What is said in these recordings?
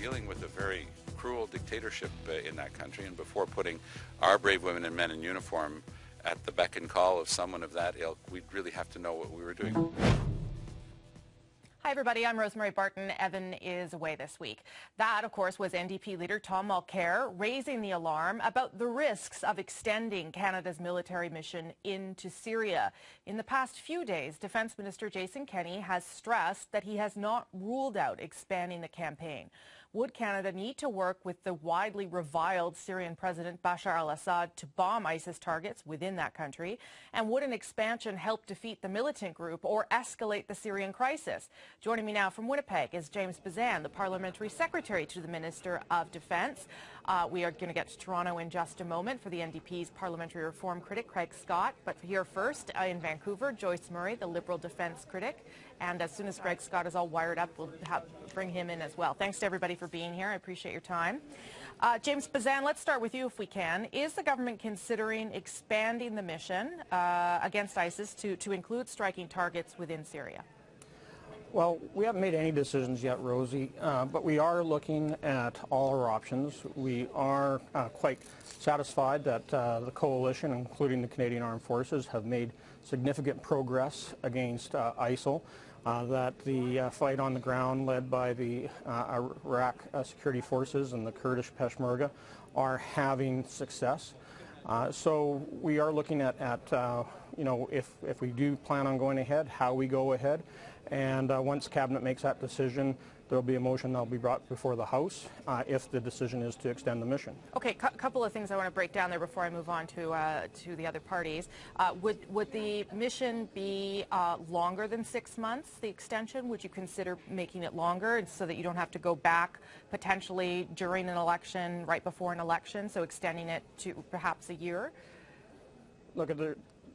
dealing with a very cruel dictatorship in that country, and before putting our brave women and men in uniform at the beck and call of someone of that ilk, we'd really have to know what we were doing. Hi, everybody. I'm Rosemary Barton. Evan is away this week. That, of course, was NDP leader Tom Mulcair raising the alarm about the risks of extending Canada's military mission into Syria. In the past few days, Defence Minister Jason Kenney has stressed that he has not ruled out expanding the campaign. Would Canada need to work with the widely reviled Syrian President Bashar al-Assad to bomb ISIS targets within that country? And would an expansion help defeat the militant group or escalate the Syrian crisis? Joining me now from Winnipeg is James Bazan, the Parliamentary Secretary to the Minister of Defence. We are going to get to Toronto in just a moment for the NDP's parliamentary reform critic, Craig Scott. But here first, in Vancouver, Joyce Murray, the Liberal defence critic. And as soon as Craig Scott is all wired up, we'll bring him in as well. Thanks to everybody for being here. I appreciate your time. James Bazan, let's start with you if we can. Is the government considering expanding the mission against ISIS to include striking targets within Syria? Well, we haven't made any decisions yet, Rosie, but we are looking at all our options. We are quite satisfied that the coalition, including the Canadian Armed Forces, have made significant progress against ISIL, that the fight on the ground led by the Iraq security forces and the Kurdish Peshmerga are having success. So we are looking at you know, if we do plan on going ahead, how we go ahead. And once Cabinet makes that decision, there will be a motion that will be brought before the House if the decision is to extend the mission. Okay, couple of things I want to break down there before I move on to the other parties. Would the mission be longer than 6 months, the extension? Would you consider making it longer so that you don't have to go back potentially during an election, right before an election, so extending it to perhaps a year? Look,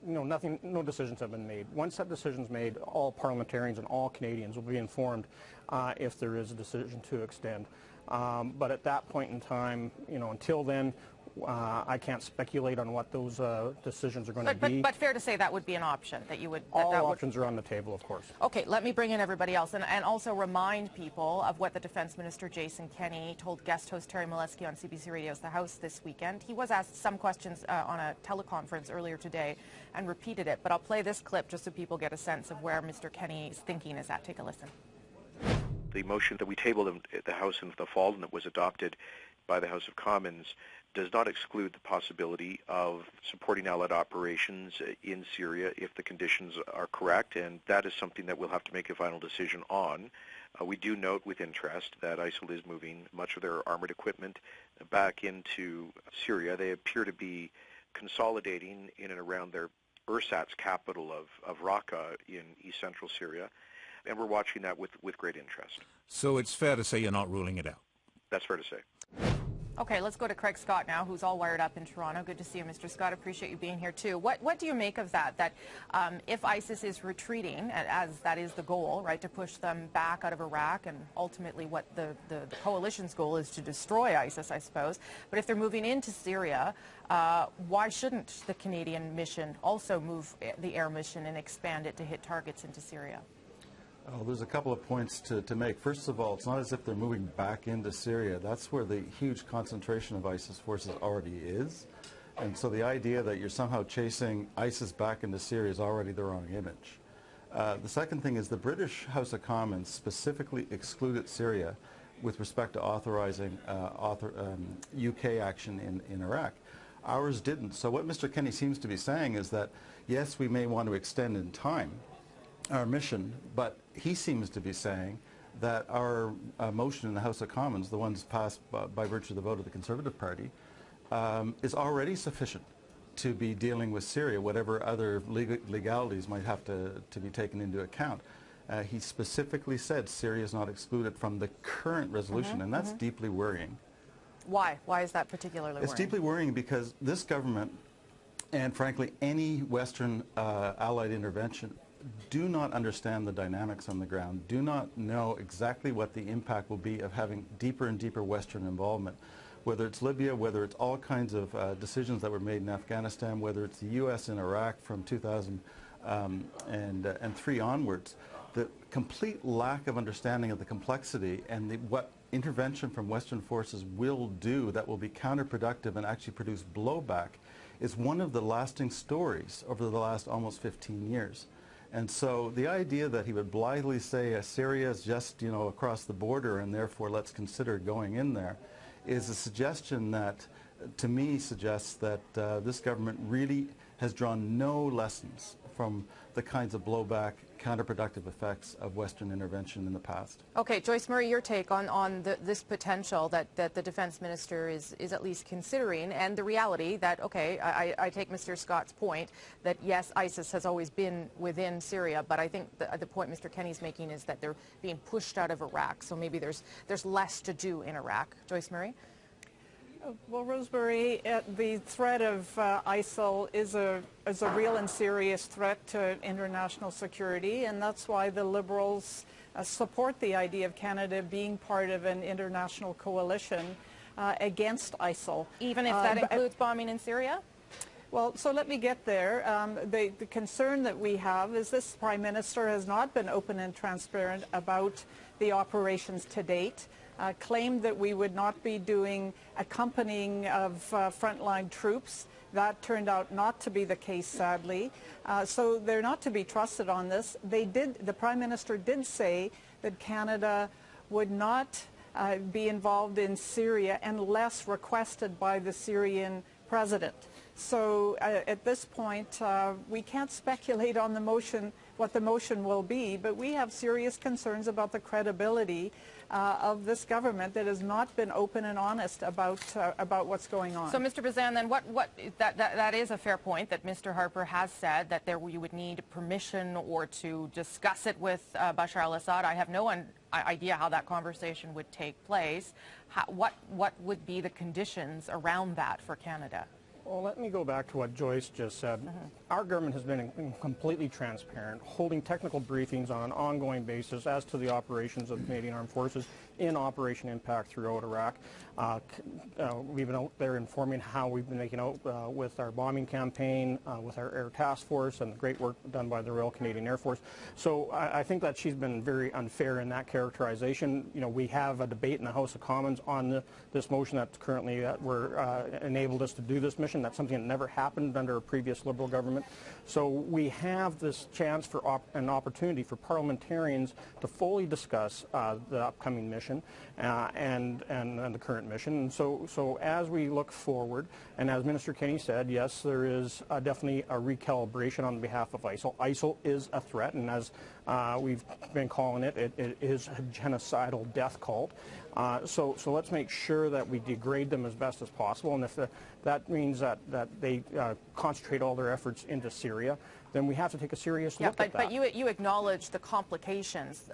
no decisions have been made. Once that decision's made, all parliamentarians and all Canadians will be informed if there is a decision to extend. But at that point in time, until then, I can't speculate on what those decisions are going to be. But fair to say that would be an option that you would. All options are on the table, of course. Okay, let me bring in everybody else and also remind people of what the Defence Minister Jason Kenney told guest host Terry Molesky on CBC Radio's The House this weekend. He was asked some questions on a teleconference earlier today and repeated it. But I'll play this clip just so people get a sense of where Mr. Kenney's thinking is at. Take a listen. The motion that we tabled at the House in the fall and that was adopted by the House of Commons does not exclude the possibility of supporting allied operations in Syria if the conditions are correct, and that is something that we'll have to make a final decision on. We do note with interest that ISIL is moving much of their armored equipment back into Syria. They appear to be consolidating in and around their ersatz capital of Raqqa in east central Syria, and we're watching that with great interest. So it's fair to say you're not ruling it out? That's fair to say. Okay, let's go to Craig Scott now, who's all wired up in Toronto. Good to see you, Mr. Scott. Appreciate you being here, too. What do you make of that, if ISIS is retreating, as that is the goal, right, to push them back out of Iraq, and ultimately what the coalition's goal is to destroy ISIS, I suppose, but if they're moving into Syria, why shouldn't the Canadian mission also move the air mission and expand it to hit targets into Syria? Oh, there's a couple of points to make. First of all, it's not as if they're moving back into Syria. That's where the huge concentration of ISIS forces already is. And so the idea that you're somehow chasing ISIS back into Syria is already the wrong image. The second thing is the British House of Commons specifically excluded Syria with respect to authorizing UK action in Iraq. Ours didn't. So what Mr. Kenney seems to be saying is that, yes, we may want to extend in time our mission, but he seems to be saying that our motion in the House of Commons, the ones passed by virtue of the vote of the Conservative Party, is already sufficient to be dealing with Syria, whatever other legalities might have to be taken into account. He specifically said Syria is not excluded from the current resolution, and that's deeply worrying. Why? Why is that particularly worrying? It's deeply worrying because this government, and frankly any Western allied intervention, do not understand the dynamics on the ground, do not know exactly what the impact will be of having deeper and deeper Western involvement. Whether it's Libya, whether it's all kinds of decisions that were made in Afghanistan, whether it's the U.S. in Iraq from 2003 onwards, the complete lack of understanding of the complexity and what intervention from Western forces will do that will be counterproductive and actually produce blowback is one of the lasting stories over the last almost 15 years. And so the idea that he would blithely say Syria is just, across the border and therefore let's consider going in there is a suggestion that, to me, suggests that this government really has drawn no lessons from the kinds of blowback, counterproductive effects of Western intervention in the past. Okay, Joyce Murray, your take on this potential that the defense minister is at least considering, and the reality that, okay, I take Mr. Scott's point that, yes, ISIS has always been within Syria, but I think the point Mr. Kenney's making is that they're being pushed out of Iraq, so maybe there's less to do in Iraq. Joyce Murray? Well, Rosemary, the threat of ISIL is a real and serious threat to international security, and that's why the Liberals support the idea of Canada being part of an international coalition against ISIL. Even if that includes bombing in Syria? Well, so let me get there. The concern that we have is this Prime Minister has not been open and transparent about the operations to date. Claimed that we would not be doing accompanying of frontline troops. That turned out not to be the case, sadly. So they're not to be trusted on this. The Prime Minister did say that Canada would not be involved in Syria unless requested by the Syrian president. So at this point, we can't speculate on the motion, what the motion will be, but we have serious concerns about the credibility of this government that has not been open and honest about what's going on. So, Mr. Bazan, then that is a fair point that Mr. Harper has said that you would need permission or to discuss it with Bashar al-Assad. I have no idea how that conversation would take place. What would be the conditions around that for Canada? Well, let me go back to what Joyce just said. Our government has been completely transparent, holding technical briefings on an ongoing basis as to the operations of the Canadian Armed Forces in Operation Impact throughout Iraq. We've been out there informing how we've been making out with our bombing campaign, with our Air Task Force, and the great work done by the Royal Canadian Air Force. So I think that she's been very unfair in that characterization. We have a debate in the House of Commons on this motion that's currently enabled us to do this mission. That's something that never happened under a previous Liberal government. So we have this chance for an opportunity for parliamentarians to fully discuss the upcoming mission and the current mission. And so as we look forward, and as Minister Kenney said, yes, there is definitely a recalibration on behalf of ISIL. ISIL is a threat, and as we've been calling it, it is a genocidal death cult. So let's make sure that we degrade them as best as possible, and if that means that they concentrate all their efforts into Syria, then we have to take a serious look at that. But you acknowledge the complications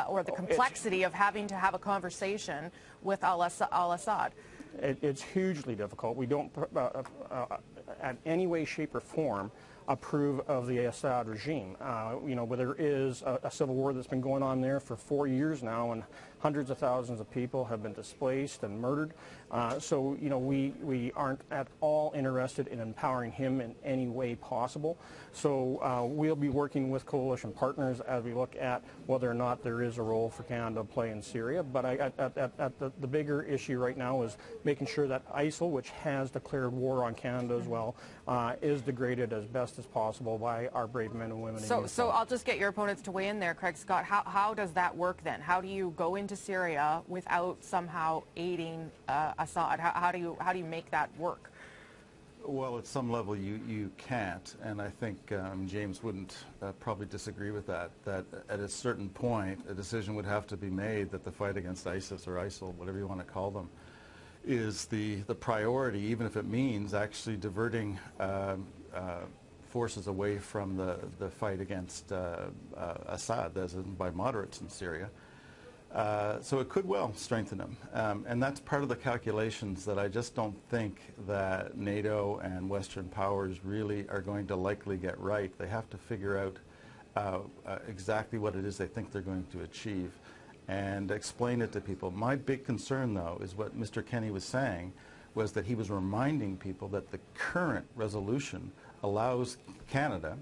or the complexity of having to have a conversation with al-Assad. It's hugely difficult. We don't, in any way, shape, or form, approve of the Assad regime. There is a civil war that's been going on there for 4 years now, and hundreds of thousands of people have been displaced and murdered. So we aren't at all interested in empowering him in any way possible. So we'll be working with coalition partners as we look at whether or not there is a role for Canada to play in Syria. But the bigger issue right now is making sure that ISIL, which has declared war on Canada as well, is degraded as best as possible by our brave men and women in uniform. So I'll just get your opponents to weigh in there, Craig Scott. How does that work then? How do you go into Syria without somehow aiding Assad? How do you make that work? Well, at some level you can't, and I think James wouldn't probably disagree with that, that at a certain point a decision would have to be made that the fight against ISIS or ISIL, whatever you want to call them, is the priority, even if it means actually diverting forces away from the fight against Assad, as in by moderates in Syria. So it could well strengthen them. And that's part of the calculations that I just don't think that NATO and Western powers really are going to likely get right. They have to figure out exactly what it is they think they're going to achieve and explain it to people. My big concern, though, is what Mr. Kenney was saying, was that he was reminding people that the current resolution allows Canada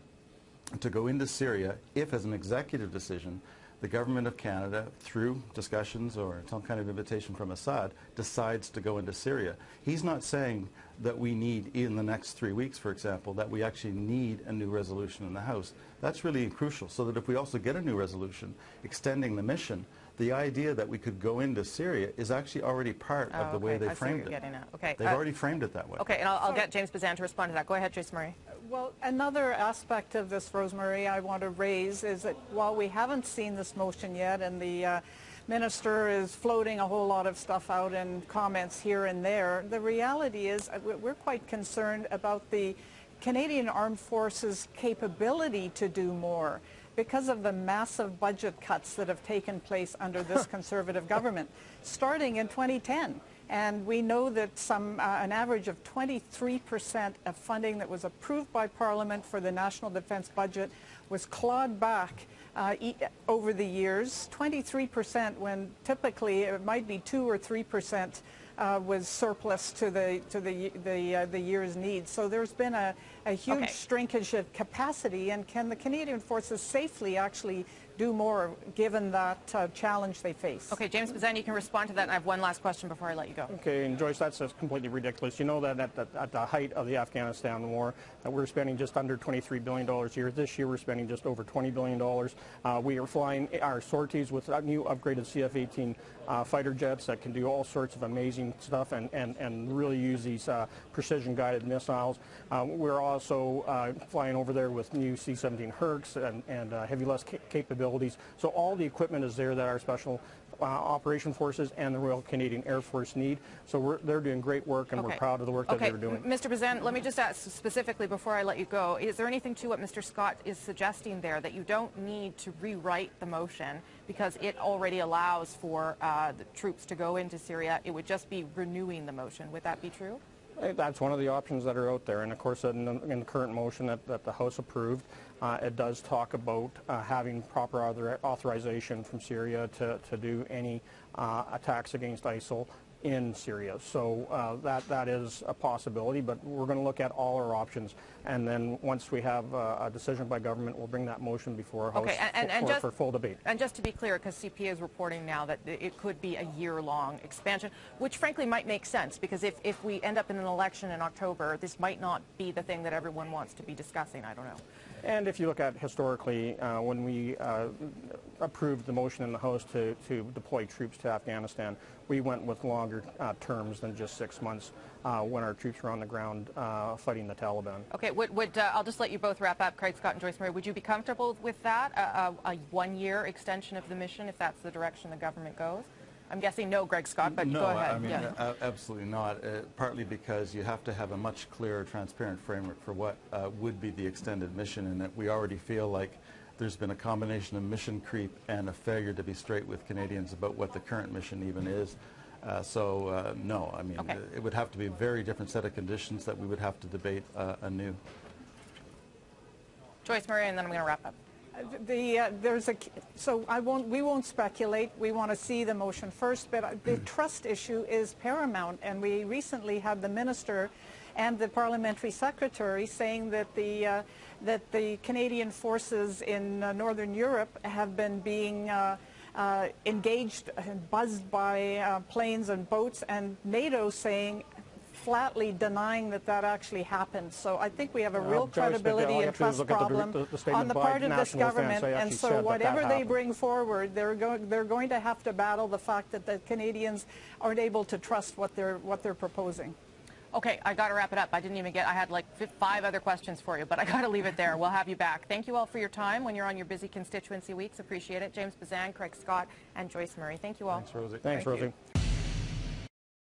to go into Syria if, as an executive decision, the government of Canada, through discussions or some kind of invitation from Assad, decides to go into Syria. He's not saying that we need, in the next 3 weeks, for example, that we actually need a new resolution in the House. That's really crucial, so that if we also get a new resolution extending the mission, the idea that we could go into Syria is actually already part of the way they framed it. Okay. They've already framed it that way. Okay, and I'll get James Bazan to respond to that. Go ahead, Joyce Murray. Well, another aspect of this, Rosemary, I want to raise is that while we haven't seen this motion yet, and the minister is floating a whole lot of stuff out in comments here and there, the reality is we're quite concerned about the Canadian Armed Forces' capability to do more because of the massive budget cuts that have taken place under this Conservative government, starting in 2010. And we know that an average of 23% of funding that was approved by Parliament for the National Defence budget was clawed back over the years. 23%, when typically it might be 2 or 3%, was surplus to the year's needs. So there's been a huge shrinkage of capacity, and can the Canadian Forces safely actually do more given that challenge they face? Okay, James Bazan, you can respond to that, and I have one last question before I let you go. Okay, and Joyce, that's just completely ridiculous. You know that at the height of the Afghanistan war, we're spending just under $23 billion a year. This year we're spending just over $20 billion. We are flying our sorties with new upgraded CF-18 fighter jets that can do all sorts of amazing stuff and really use these precision-guided missiles. We're also flying over there with new C-17 Hercs and heavy-less capabilities. So all the equipment is there that our special operation forces and the Royal Canadian Air Force need. So they're doing great work, and we're proud of the work that they're doing. Mr. Bazan, let me just ask specifically before I let you go, is there anything to what Mr. Scott is suggesting there, that you don't need to rewrite the motion because it already allows for the troops to go into Syria? It would just be renewing the motion. Would that be true? That's one of the options that are out there, and of course in the current motion that the House approved, it does talk about having proper authorization from Syria to do any attacks against ISIL in Syria. So that is a possibility, but we're going to look at all our options, and then once we have a decision by government, we'll bring that motion before our House for full debate. And just to be clear, because CP is reporting now that it could be a year-long expansion, which frankly might make sense, because if we end up in an election in October, this might not be the thing that everyone wants to be discussing. I don't know. And if you look at historically, when we approved the motion in the House to deploy troops to Afghanistan, we went with longer terms than just 6 months when our troops were on the ground fighting the Taliban. Okay, I'll just let you both wrap up, Craig Scott and Joyce Murray. Would you be comfortable with that, a one-year extension of the mission, if that's the direction the government goes? I'm guessing no, Greg Scott, but go ahead. No, I mean, absolutely not. Partly because you have to have a much clearer, transparent framework for what would be the extended mission, and that we already feel like there's been a combination of mission creep and a failure to be straight with Canadians about what the current mission even is. No, I mean, it would have to be a very different set of conditions that we would have to debate anew. Joyce Murray, and then I'm going to wrap up. We won't speculate. We want to see the motion first, but the trust issue is paramount, and we recently had the minister and the parliamentary secretary saying that the Canadian forces in Northern Europe have been being engaged and buzzed by planes and boats, and NATO saying flatly denying that actually happened. So I think we have a real credibility and trust problem on the part of this government, and so whatever they bring forward, they're going to have to battle the fact that the Canadians aren't able to trust what they're proposing. Okay, I got to wrap it up. I had like 5 other questions for you, but I got to leave it there. We'll have you back. Thank you all for your time when you're on your busy constituency weeks. Appreciate it. James Bazan, Craig Scott, and Joyce Murray. Thank you all. Thanks, Rosie. Thanks, Rosie.